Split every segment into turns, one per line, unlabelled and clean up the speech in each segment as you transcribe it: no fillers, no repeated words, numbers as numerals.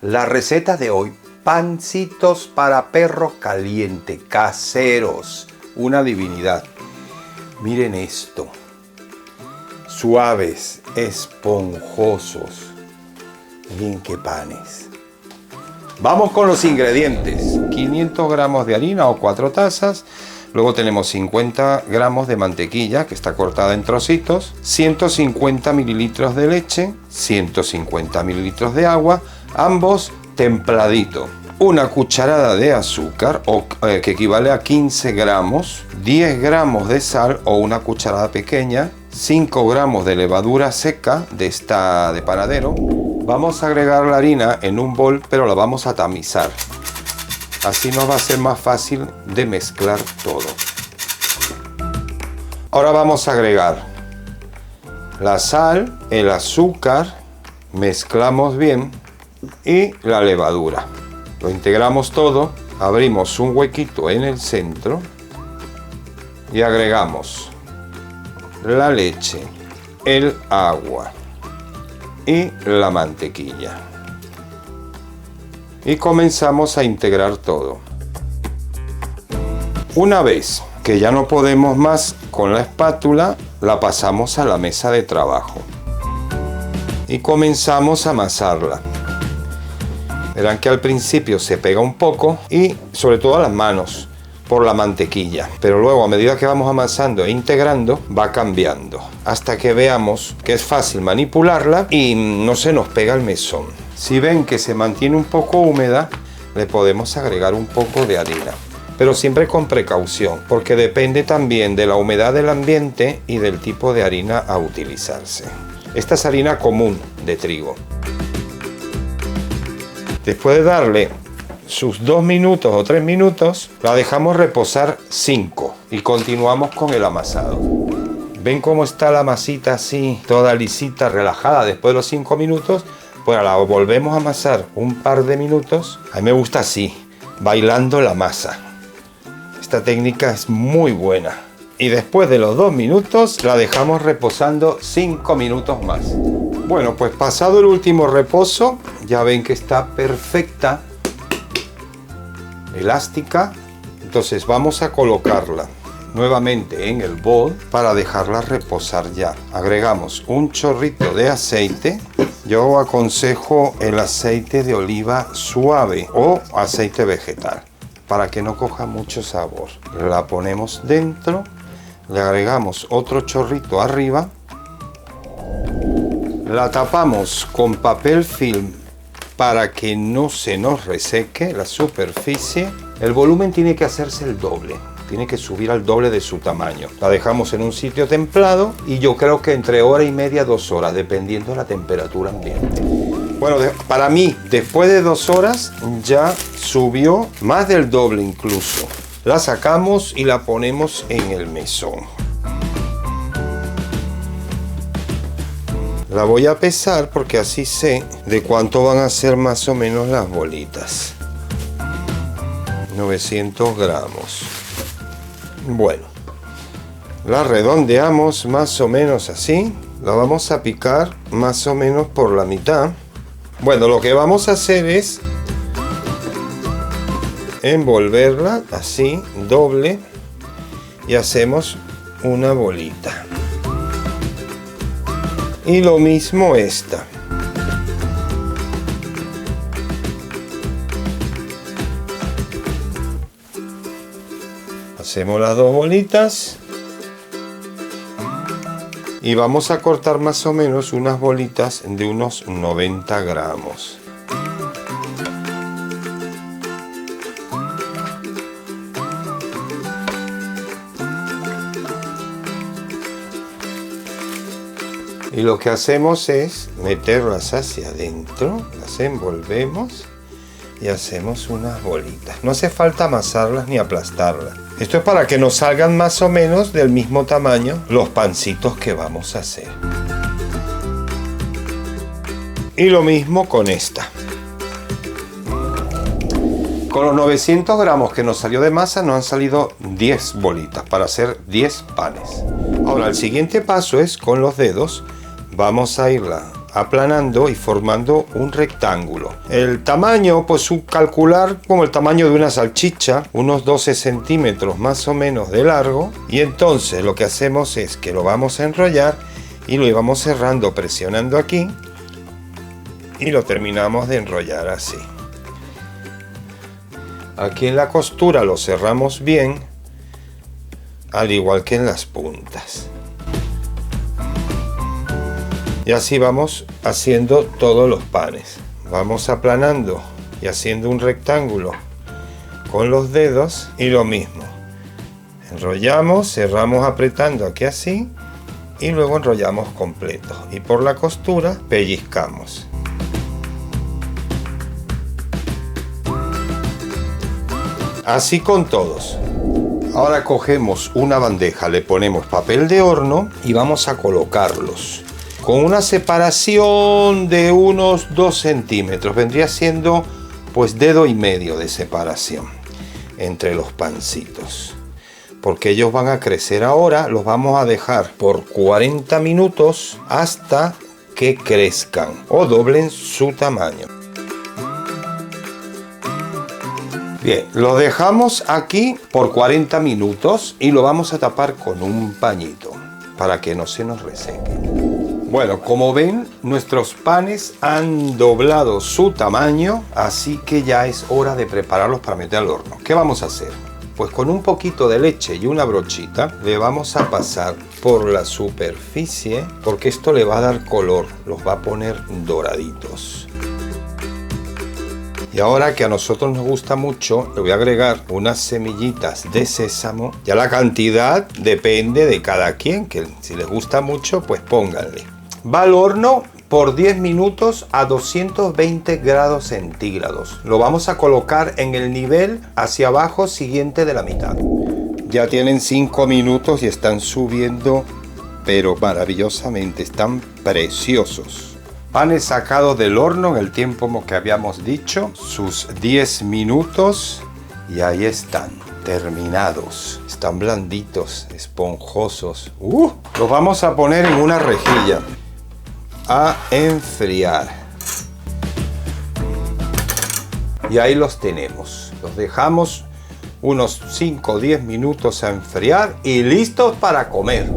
La receta de hoy, pancitos para perro caliente, caseros, una divinidad. Miren esto, suaves, esponjosos, miren qué panes. Vamos con los ingredientes, 500 gramos de harina o 4 tazas, luego tenemos 50 gramos de mantequilla que está cortada en trocitos, 150 mililitros de leche, 150 mililitros de agua, ambos templadito. Una cucharada de azúcar, que equivale a 15 gramos, 10 gramos de sal o una cucharada pequeña, 5 gramos de levadura seca de esta de panadero. Vamos a agregar la harina en un bol, pero la vamos a tamizar. Así nos va a ser más fácil de mezclar todo. Ahora vamos a agregar la sal, el azúcar, mezclamos bien y la levadura. Lo integramos todo, abrimos un huequito en el centro y agregamos la leche, el agua y la mantequilla. Y comenzamos a integrar todo. Una vez que ya no podemos más con la espátula, la pasamos a la mesa de trabajo y comenzamos a amasarla. Verán que al principio se pega un poco y sobre todo a las manos por la mantequilla, pero luego a medida que vamos amasando e integrando va cambiando hasta que veamos que es fácil manipularla y no se nos pega el mesón. Si ven que se mantiene un poco húmeda, le podemos agregar un poco de harina, pero siempre con precaución porque depende también de la humedad del ambiente y del tipo de harina a utilizarse. Esta es harina común de trigo. Después de darle sus 2 minutos o 3 minutos, la dejamos reposar 5 y continuamos con el amasado. ¿Ven cómo está la masita así, toda lisita, relajada después de los 5 minutos? Pues la volvemos a amasar un par de minutos. A mí me gusta así, bailando la masa. Esta técnica es muy buena. Y después de los 2 minutos, la dejamos reposando 5 minutos más. Bueno, pues pasado el último reposo, ya ven que está perfecta, elástica. Entonces vamos a colocarla nuevamente en el bol para dejarla reposar ya. Agregamos un chorrito de aceite. Yo aconsejo el aceite de oliva suave o aceite vegetal para que no coja mucho sabor. La ponemos dentro, le agregamos otro chorrito arriba. La tapamos con papel film para que no se nos reseque la superficie. El volumen tiene que hacerse el doble, tiene que subir al doble de su tamaño. La dejamos en un sitio templado y yo creo que entre hora y media, 2 horas, dependiendo de la temperatura ambiente. Bueno, para mí, después de 2 horas ya subió más del doble incluso. La sacamos y la ponemos en el mesón. La voy a pesar porque así sé de cuánto van a ser más o menos las bolitas. 900 gramos. Bueno, la redondeamos más o menos así. La vamos a picar más o menos por la mitad. Bueno, lo que vamos a hacer es envolverla así, doble, y hacemos una bolita. Y lo mismo esta. Hacemos las 2 bolitas. Y vamos a cortar más o menos unas bolitas de unos 90 gramos. Y lo que hacemos es meterlas hacia adentro, las envolvemos y hacemos unas bolitas. No hace falta amasarlas ni aplastarlas. Esto es para que nos salgan más o menos del mismo tamaño los pancitos que vamos a hacer. Y lo mismo con esta. Con los 900 gramos que nos salió de masa nos han salido 10 bolitas para hacer 10 panes. Ahora el siguiente paso es con los dedos. Vamos a irla aplanando y formando un rectángulo. El tamaño, pues calcular como el tamaño de una salchicha, unos 12 centímetros más o menos de largo. Y entonces lo que hacemos es que lo vamos a enrollar y lo vamos cerrando presionando aquí y lo terminamos de enrollar así. Aquí en la costura lo cerramos bien, al igual que en las puntas. Y así vamos haciendo todos los panes. Vamos aplanando y haciendo un rectángulo con los dedos y lo mismo. Enrollamos, cerramos apretando aquí así y luego enrollamos completo. Y por la costura pellizcamos. Así con todos. Ahora cogemos una bandeja, le ponemos papel de horno y vamos a colocarlos con una separación de unos 2 centímetros. Vendría siendo pues dedo y medio de separación entre los pancitos. Porque ellos van a crecer ahora, los vamos a dejar por 40 minutos hasta que crezcan o doblen su tamaño. Bien, lo dejamos aquí por 40 minutos y lo vamos a tapar con un pañito para que no se nos reseque. Bueno, como ven, nuestros panes han doblado su tamaño, así que ya es hora de prepararlos para meter al horno. ¿Qué vamos a hacer? Pues con un poquito de leche y una brochita le vamos a pasar por la superficie, porque esto le va a dar color, los va a poner doraditos. Y ahora que a nosotros nos gusta mucho, le voy a agregar unas semillitas de sésamo. Ya la cantidad depende de cada quien, que si les gusta mucho, pues pónganle. Va al horno por 10 minutos a 220 grados centígrados. Lo vamos a colocar en el nivel hacia abajo siguiente de la mitad. Ya tienen 5 minutos y están subiendo, pero maravillosamente, están preciosos. Panes sacados del horno en el tiempo que habíamos dicho, sus 10 minutos y ahí están, terminados. Están blanditos, esponjosos. Los vamos a poner en una rejilla a enfriar. Y ahí los tenemos. Los dejamos unos 5 o 10 minutos a enfriar y listos para comer.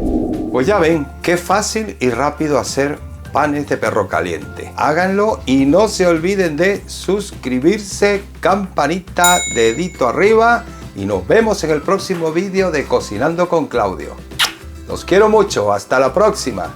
Pues ya ven, qué fácil y rápido hacer panes de perro caliente. Háganlo y no se olviden de suscribirse, campanita, dedito arriba y nos vemos en el próximo vídeo de Cocinando con Claudio. Los quiero mucho, hasta la próxima.